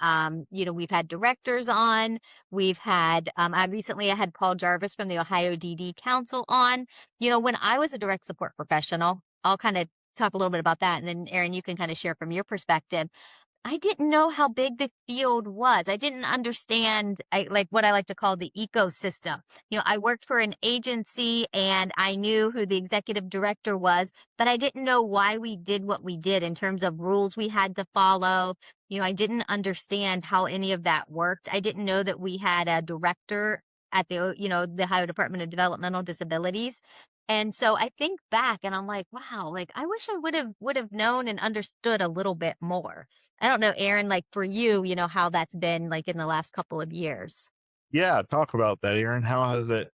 we've had directors on. We've had, I had Paul Jarvis from the Ohio DD Council on. When I was a direct support professional, I'll kind of talk a little bit about that. And then Aaron, you can kind of share from your perspective. I didn't know how big the field was. I didn't understand what I like to call the ecosystem. I worked for an agency and I knew who the executive director was, but I didn't know why we did what we did in terms of rules we had to follow. I didn't understand how any of that worked. I didn't know that we had a director at the Ohio Department of Developmental Disabilities. And so I think back and I'm like, wow, I wish I would have known and understood a little bit more. I don't know, Aaron, for you, how that's been in the last couple of years. Yeah. Talk about that, Aaron. How has it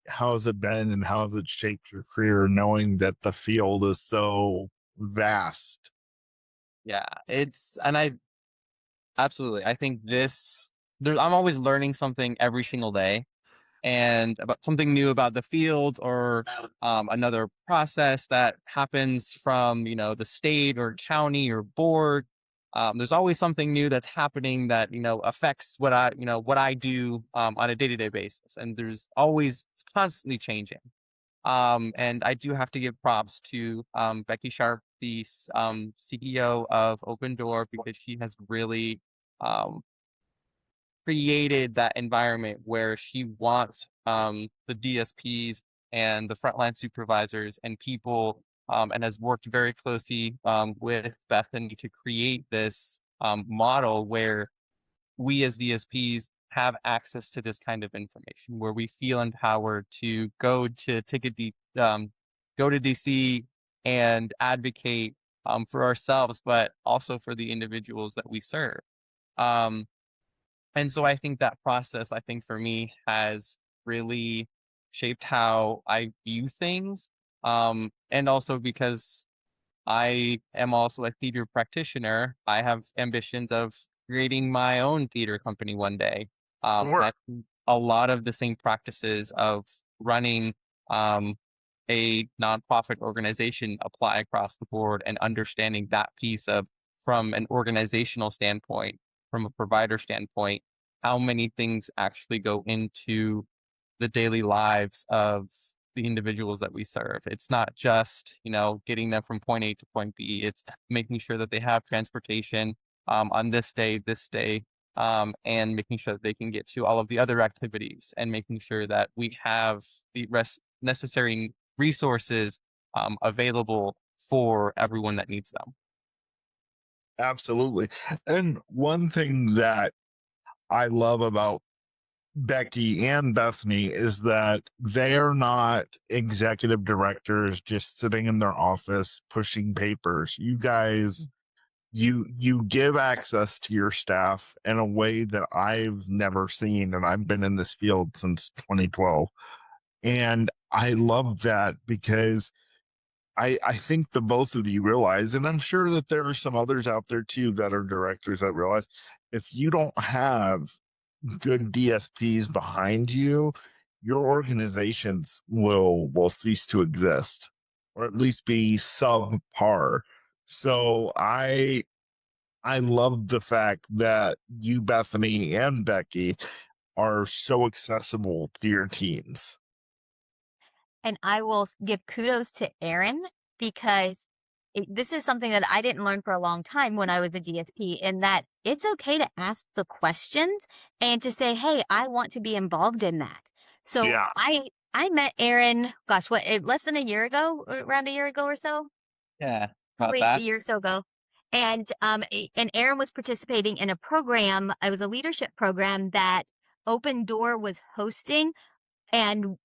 been and how has it shaped your career knowing that the field is so vast? Yeah, absolutely. I think I'm always learning something every single day. And about something new about the field or another process that happens from, the state or county or board. There's always something new that's happening that, affects what I do on a day-to-day basis. And it's constantly changing. And I do have to give props to Becky Sharp, the CEO of Open Door, because she has really created that environment where she wants the DSPs and the frontline supervisors and people and has worked very closely with Bethany to create this model where we as DSPs have access to this kind of information, where we feel empowered to go to DC and advocate for ourselves, but also for the individuals that we serve. And so I think that process, for me, has really shaped how I view things. And also because I am also a theater practitioner, I have ambitions of creating my own theater company one day. A lot of the same practices of running a nonprofit organization apply across the board, and understanding that piece of, from an organizational standpoint, from a provider standpoint, how many things actually go into the daily lives of the individuals that we serve. It's not just, getting them from point A to point B. It's making sure that they have transportation on this day, and making sure that they can get to all of the other activities, and making sure that we have the necessary resources available for everyone that needs them. Absolutely. And one thing that I love about Becky and Bethany is that they are not executive directors just sitting in their office pushing papers. You guys, you give access to your staff in a way that I've never seen, and I've been in this field since 2012. And I love that because I think the both of you realize, and I'm sure that there are some others out there too that are directors that realize, if you don't have good DSPs behind you, your organizations will cease to exist, or at least be subpar. So I love the fact that you, Bethany and Becky, are so accessible to your teams. And I will give kudos to Aaron because this is something that I didn't learn for a long time when I was a DSP, in that it's okay to ask the questions and to say, hey, I want to be involved in that. So Yeah. I met Aaron, gosh, less than a year ago, around a year ago or so? Yeah, about Probably that. a year or so ago. And Aaron was participating in a program. It was a leadership program that Open Door was hosting, and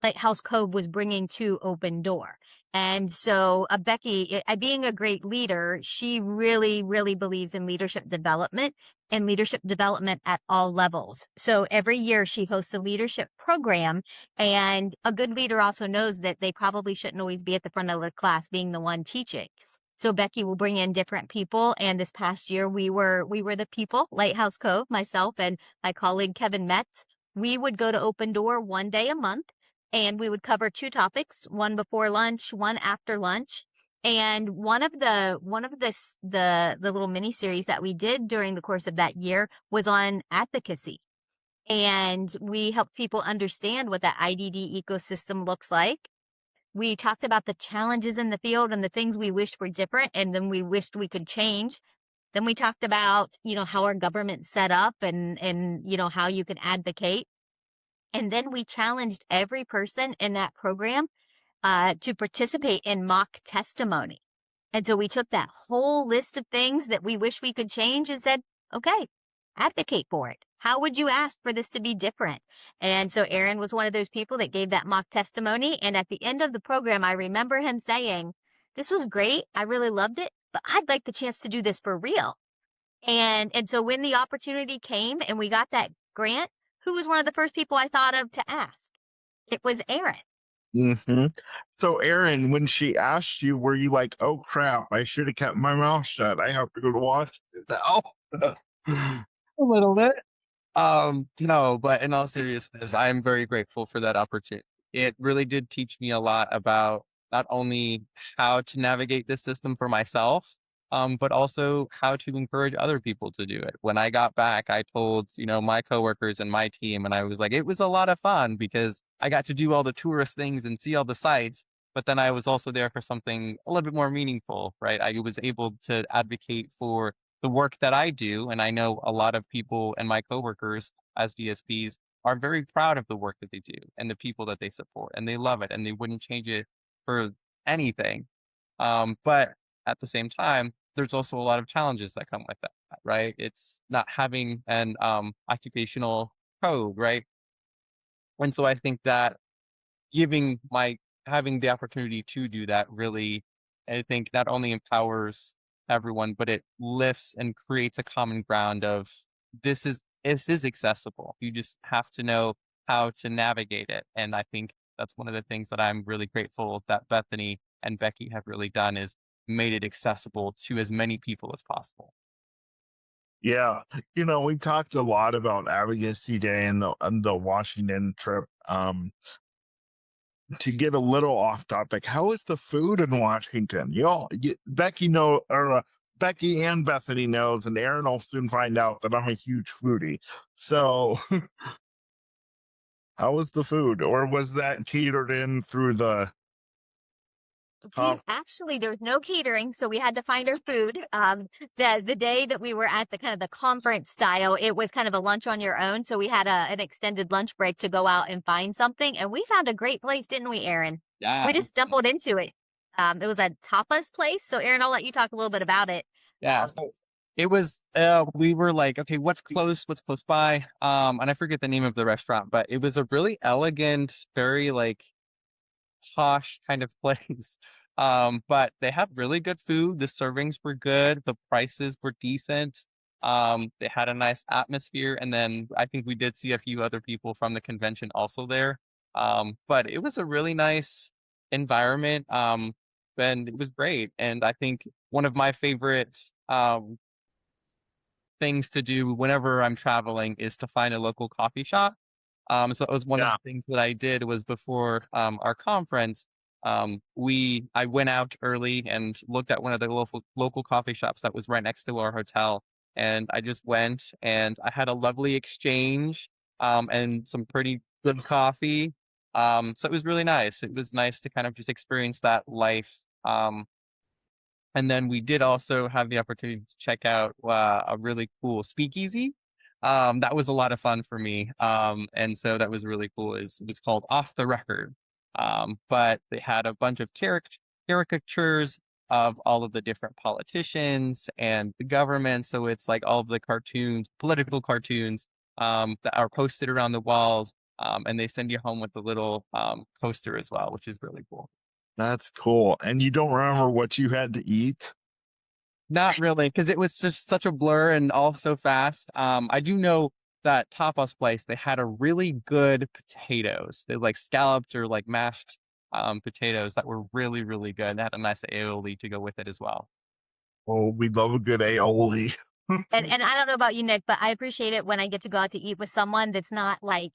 Lighthouse Cove was bringing to Open Door. And so Becky, being a great leader, she really, really believes in leadership development, and leadership development at all levels. So every year she hosts a leadership program, and a good leader also knows that they probably shouldn't always be at the front of the class being the one teaching. So Becky will bring in different people. And this past year we were the people, Lighthouse Cove, myself and my colleague Kevin Metz. We would go to Open Door one day a month, and we would cover two topics, one before lunch, one after lunch. And one of the little mini series that we did during the course of that year was on advocacy. And we helped people understand what that IDD ecosystem looks like. We talked about the challenges in the field and the things we wished were different, and then we wished we could change. Then we talked about, how our government's set up, and how you can advocate. And then we challenged every person in that program to participate in mock testimony. And so we took that whole list of things that we wish we could change and said, okay, advocate for it. How would you ask for this to be different? And so Aaron was one of those people that gave that mock testimony. And at the end of the program, I remember him saying, this was great. I really loved it, but I'd like the chance to do this for real. And so when the opportunity came and we got that grant, who was one of the first people I thought of to ask? It was Aaron. Mm-hmm. So, Aaron, when she asked you, were you like, oh crap, I should have kept my mouth shut, I have to go to Washington now? A little bit. No, but in all seriousness, I'm very grateful for that opportunity. It really did teach me a lot about not only how to navigate this system for myself, but also how to encourage other people to do it. When I got back, I told, my coworkers and my team, and I was like, it was a lot of fun because I got to do all the tourist things and see all the sites, but then I was also there for something a little bit more meaningful, right? I was able to advocate for the work that I do. And I know a lot of people and my coworkers as DSPs are very proud of the work that they do and the people that they support, and they love it and they wouldn't change it for anything. But at the same time, there's also a lot of challenges that come with that, right? It's not having an occupational code, right? And so I think that having the opportunity to do that really, I think, not only empowers everyone, but it lifts and creates a common ground of this is accessible. You just have to know how to navigate it. And I think that's one of the things that I'm really grateful that Bethany and Becky have really done, is made it accessible to as many people as possible. Yeah. We talked a lot about Advocacy Day and the Washington trip. to get a little off topic, how is the food in Washington? Becky and Bethany knows, and Aaron will soon find out that I'm a huge foodie. So, how was the food, or was that catered in through the? Actually, there was no catering, so we had to find our food. The day that we were at the kind of the conference style, it was kind of a lunch on your own. So we had an extended lunch break to go out and find something, and we found a great place, didn't we, Aaron? Yeah. We just stumbled into it. It was a tapas place. So Aaron, I'll let you talk a little bit about it. Yeah. So it was. We were like, okay, what's close by? And I forget the name of the restaurant, but it was a really elegant, very like posh kind of place. But they had really good food. The servings were good. The prices were decent. They had a nice atmosphere. And then I think we did see a few other people from the convention also there. But it was a really nice environment. And it was great. And I think one of my favorite things to do whenever I'm traveling is to find a local coffee shop. So it was one of the things that I did was before our conference. I went out early and looked at one of the local coffee shops that was right next to our hotel, and I just went and I had a lovely exchange and some pretty good coffee. So it was really nice. It was nice to kind of just experience that life. And then we did also have the opportunity to check out a really cool speakeasy. That was a lot of fun for me. And so that was really cool. It was called Off the Record. But they had a bunch of caricatures of all of the different politicians and the government. So it's like all of the political cartoons that are posted around the walls. And they send you home with a little poster as well, which is really cool. That's cool. And you don't remember what you had to eat? Not really, because it was just such a blur and all so fast. I do know that tapas place, they had a really good potatoes. They like scalloped or like mashed potatoes that were really, really good. They had a nice aioli to go with it as well. Oh, we love a good aioli. And I don't know about you, Nick, but I appreciate it when I get to go out to eat with someone that's not like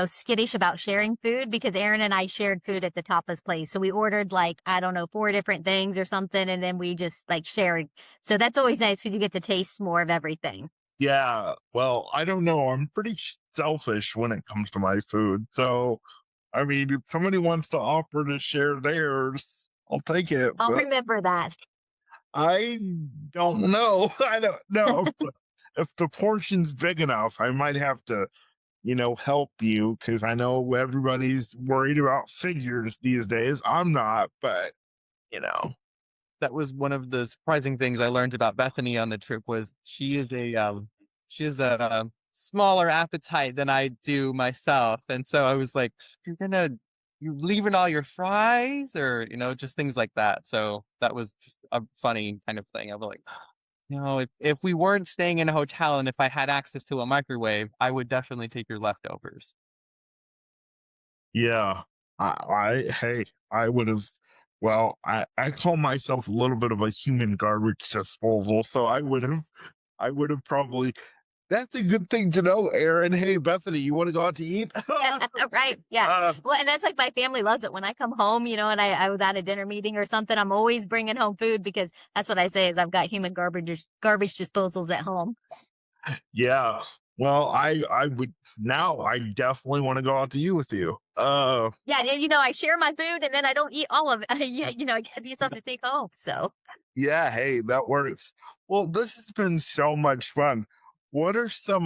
skittish about sharing food, because Aaron and I shared food at the tapas place. So we ordered 4 different things or something, and then we just shared. So that's always nice because you get to taste more of everything. Yeah. Well, I don't know. I'm pretty selfish when it comes to my food. So, I mean, if somebody wants to offer to share theirs, I'll take it. I'll remember that. I don't know. I don't know. If the portion's big enough, I might have to help you, because I know everybody's worried about figures these days. I'm not, but that was one of the surprising things I learned about Bethany on the trip. Was she is a smaller appetite than I do myself, and so I was like, you're leaving all your fries, or just things like that. So that was just a funny kind of thing. I was like, if we weren't staying in a hotel and if I had access to a microwave, I would definitely take your leftovers. Yeah, I would have. Well, I call myself a little bit of a human garbage disposal, so I would have probably. That's a good thing to know, Aaron. Hey, Bethany, you want to go out to eat? Right. Yeah. Well, and that's my family loves it when I come home, and I was at a dinner meeting or something. I'm always bringing home food, because that's what I say is I've got human garbage disposals at home. Yeah. Well, I would now. I definitely want to go out to eat with you. Yeah, I share my food, and then I don't eat all of it. I get you something to take home. So. Yeah. Hey, that works. Well, this has been so much fun. What are some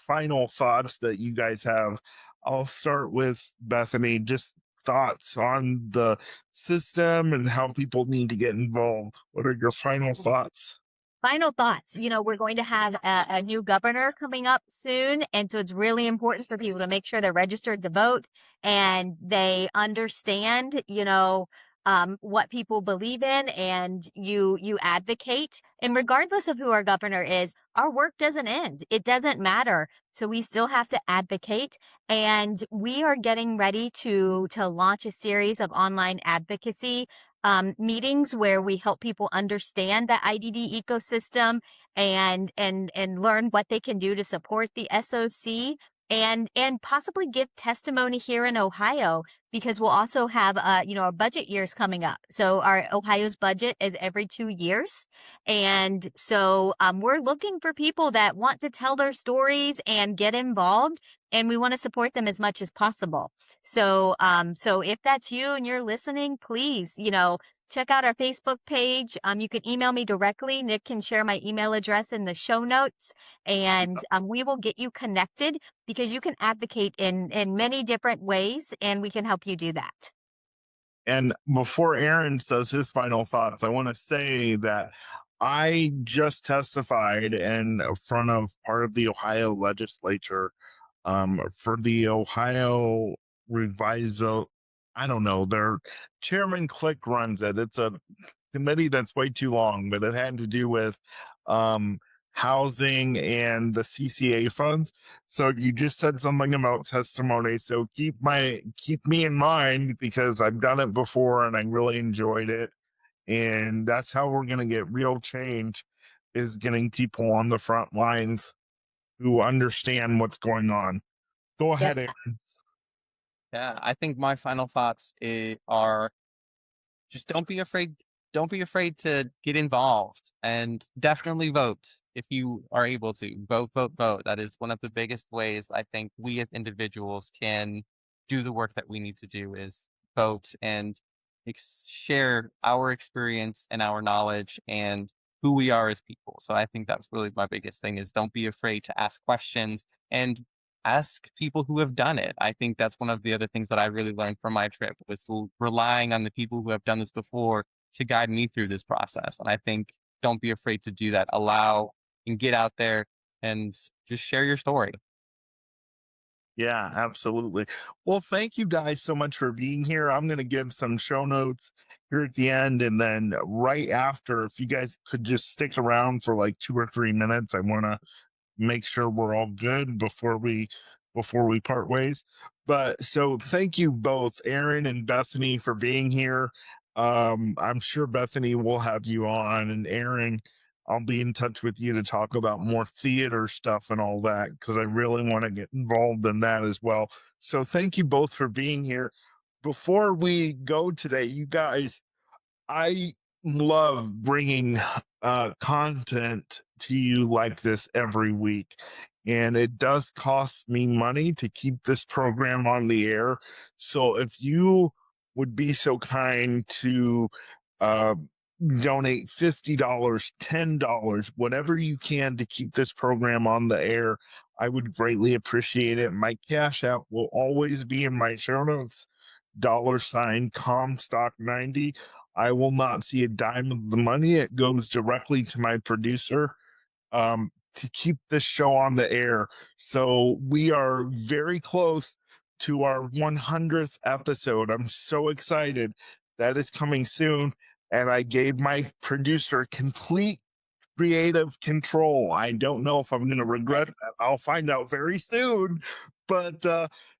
final thoughts that you guys have? I'll start with Bethany. Just thoughts on the system and how people need to get involved. What are your final thoughts? Final thoughts. We're going to have a new governor coming up soon. And so it's really important for people to make sure they're registered to vote and they understand, what people believe in, and you advocate. And regardless of who our governor is, our work doesn't end. It doesn't matter. So we still have to advocate. And we are getting ready to launch a series of online advocacy meetings where we help people understand the IDD ecosystem and learn what they can do to support the SOC. and possibly give testimony here in Ohio, because we'll also have our budget years coming up. So our Ohio's budget is every 2 years, and so we're looking for people that want to tell their stories and get involved, and we want to support them as much as possible. So if that's you and you're listening, please, check out our Facebook page. You can email me directly. Nick can share my email address in the show notes, and we will get you connected, because you can advocate in many different ways, and we can help you do that. And before Aaron says his final thoughts, I want to say that I just testified in front of part of the Ohio legislature for the Ohio Reviso. I don't know. Their chairman Click runs it. It's a committee that's way too long, but it had to do with housing and the CCA funds. So you just said something about testimony. So keep me in mind, because I've done it before and I really enjoyed it. And that's how we're going to get real change, is getting people on the front lines who understand what's going on. Go ahead, Yep. Aaron. Yeah, I think my final thoughts are just don't be afraid. Don't be afraid to get involved, and definitely vote if you are able to. Vote, vote, vote. That is one of the biggest ways I think we as individuals can do the work that we need to do, is vote and share our experience and our knowledge and who we are as people. So I think that's really my biggest thing, is don't be afraid to ask questions and ask people who have done it. I think that's one of the other things that I really learned from my trip, was relying on the people who have done this before to guide me through this process. And I think don't be afraid to do that. Allow and get out there and just share your story. Yeah, absolutely. Well, thank you guys so much for being here. I'm going to give some show notes here at the end, and then right after, if you guys could just stick around for like 2 or 3 minutes, I want to make sure we're all good before we part ways. But so thank you both, Aaron and Bethany, for being here. I'm sure Bethany will have you on, and Aaron, I'll be in touch with you to talk about more theater stuff and all that, because I really want to get involved in that as well. So thank you both for being here. Before we go today, you guys, I love bringing content to you like this every week, and it does cost me money to keep this program on the air. So if you would be so kind to donate $50, $10, whatever you can to keep this program on the air, I would greatly appreciate it. My Cash App will always be in my show notes, $ Comstock 90. I will not see a dime of the money. It goes directly to my producer to keep this show on the air. So we are very close to our 100th episode. I'm so excited. That is coming soon. And I gave my producer complete creative control. I don't know if I'm going to regret that. I'll find out very soon. But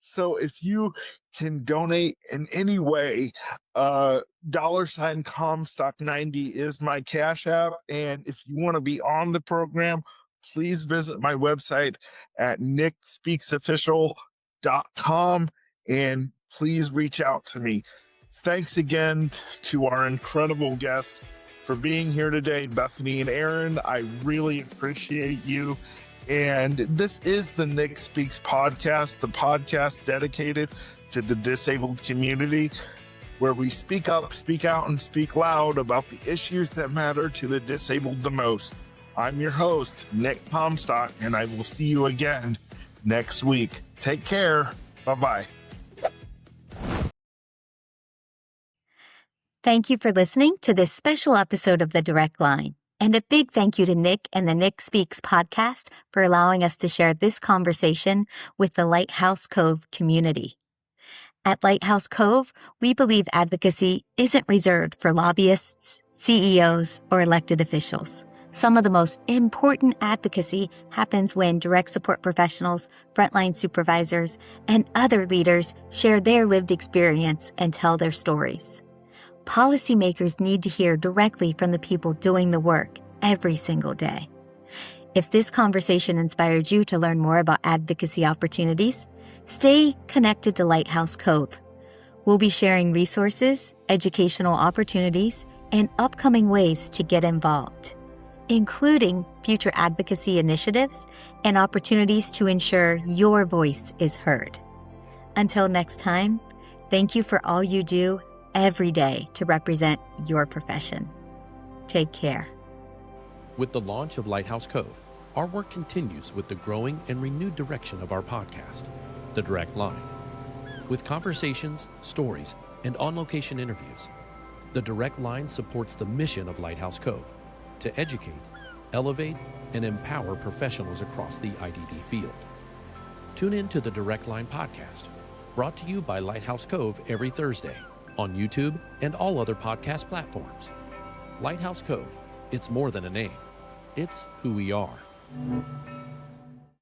so if you can donate in any way, $ Comstock 90 is my Cash App. And if you want to be on the program, please visit my website at NickSpeaksOfficial.com, and please reach out to me. Thanks again to our incredible guest for being here today, Bethany and Aaron. I really appreciate you. And this is the Nick Speaks Podcast, the podcast dedicated to the disabled community, where we speak up, speak out, and speak loud about the issues that matter to the disabled the most. I'm your host, Nick Comstock, and I will see you again next week. Take care. Bye-bye. Thank you for listening to this special episode of The Direct Line. And a big thank you to Nick and the Nick Speaks podcast for allowing us to share this conversation with the Lighthouse Cove community. At Lighthouse Cove, we believe advocacy isn't reserved for lobbyists, CEOs, or elected officials. Some of the most important advocacy happens when direct support professionals, frontline supervisors, and other leaders share their lived experience and tell their stories. Policymakers need to hear directly from the people doing the work every single day. If this conversation inspired you to learn more about advocacy opportunities, stay connected to Lighthouse Cove. We'll be sharing resources, educational opportunities, and upcoming ways to get involved, including future advocacy initiatives and opportunities to ensure your voice is heard. Until next time, thank you for all you do every day to represent your profession. Take care. With the launch of Lighthouse Cove, our work continues with the growing and renewed direction of our podcast, The Direct Line. With conversations, stories, and on-location interviews, The Direct Line supports the mission of Lighthouse Cove to educate, elevate, and empower professionals across the IDD field. Tune in to the DirectLine Podcast, brought to you by Lighthouse Cove every Thursday on YouTube and all other podcast platforms. Lighthouse Cove, it's more than a name. It's who we are.